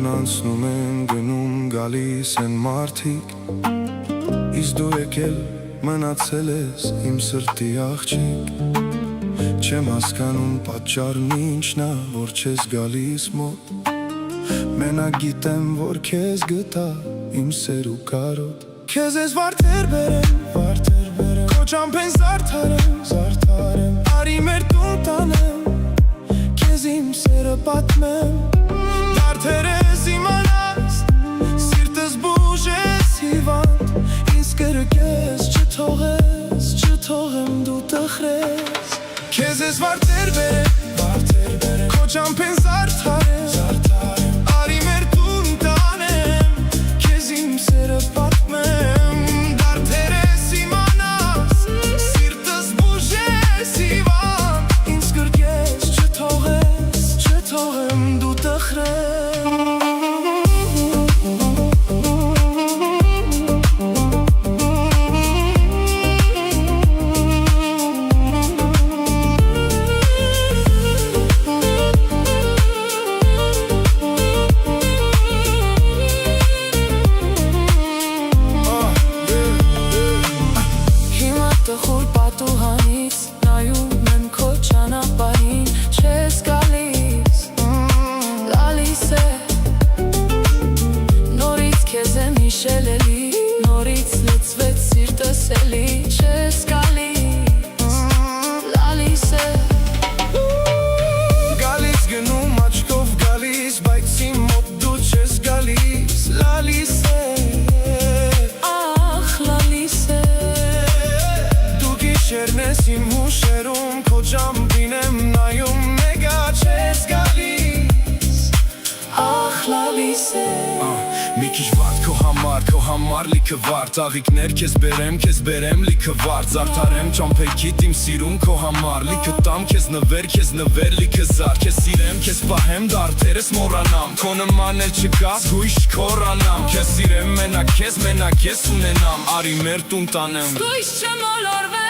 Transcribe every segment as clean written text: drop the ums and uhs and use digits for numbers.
Օրերն անցնում են գնում գալիս են մարդիկ Իս դու եկել մնացել ես իմ սրտի աղջիկ Չեմ հասկանում պատճառն ինչն ա որ չես գալիս մոտ Մենակ գիտեմ որ քեզ գտա իմ սեր ու կարոտ Քեզ ես վարդեր բերեմ Քո ճամփեն զարդարեմ Արի մեր տուն տանեմ Քեզ իմ սերը պատմեմ Դարդեր ես իմանաս Սիրտս բուժես հիվանդ Ինձ կրկես չթողեմ դու տխրես Քեզ ես վարդեր բերեմ Քո ճամփեն զարդարեմ Արի մեր տուն տանեմ Քեզ իմ սերը պատմեմ Դարդեր ես իմանաս Սիրտս բուժես հիվանդ Ինձ կրկես չթողեմ դու տխրես Խոր պատուհանից նայում եմ քո ճանապարհին Չես գալիս, լալիս է Նորից քեզ եմ հիշել էլի Նորից լցվեց սիրտս էլի Չես գալիս, լալիս է Գալիս գնում աչքով գալիս Բայց իմ մոտ դու չես գալիս Լալիս է Շերն ես իմ հուշերում Քո ճամփին եմ նայում Նեգա չես գալիս Ախ լալիս է Մի քիչ վարդ քո համար լիքը վարդ Աղիքներ քեզ բերեմ լիքը վարդ Զարդարեմ ճամփեքիդ իմ սիրուն քո համար Լիքը տամ քեզ նվեր լիքը զար Քեզ սիրեմ, քեզ պահեմ դարդերս մոռանամ Քո նման էլ չկա զգույշ չքոռանամ Քեզ սիրեմ մենակ ես ունենամ Արի մեր տուն տանեմ Զգույշ չմոլորվեմ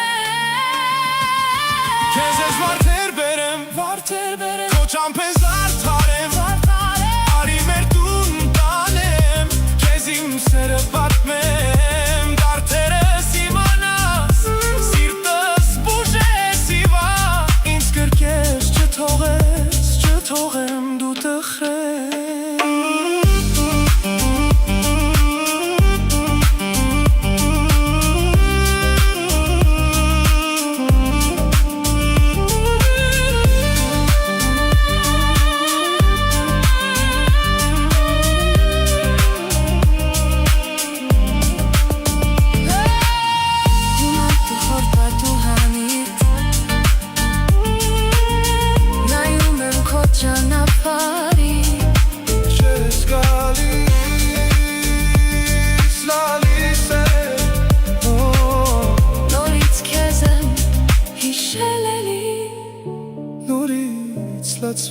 Քեզ ես վարդեր բերեմ Քո ճամփեն զարդարեմ Արի մեր տուն տանեմ Քեզ իմ սերը պատմեմ Դարդերս իմանաս Սիրտս բուժես հիվանդ Ինձ կրկես չթողեմ դու տխրես Let's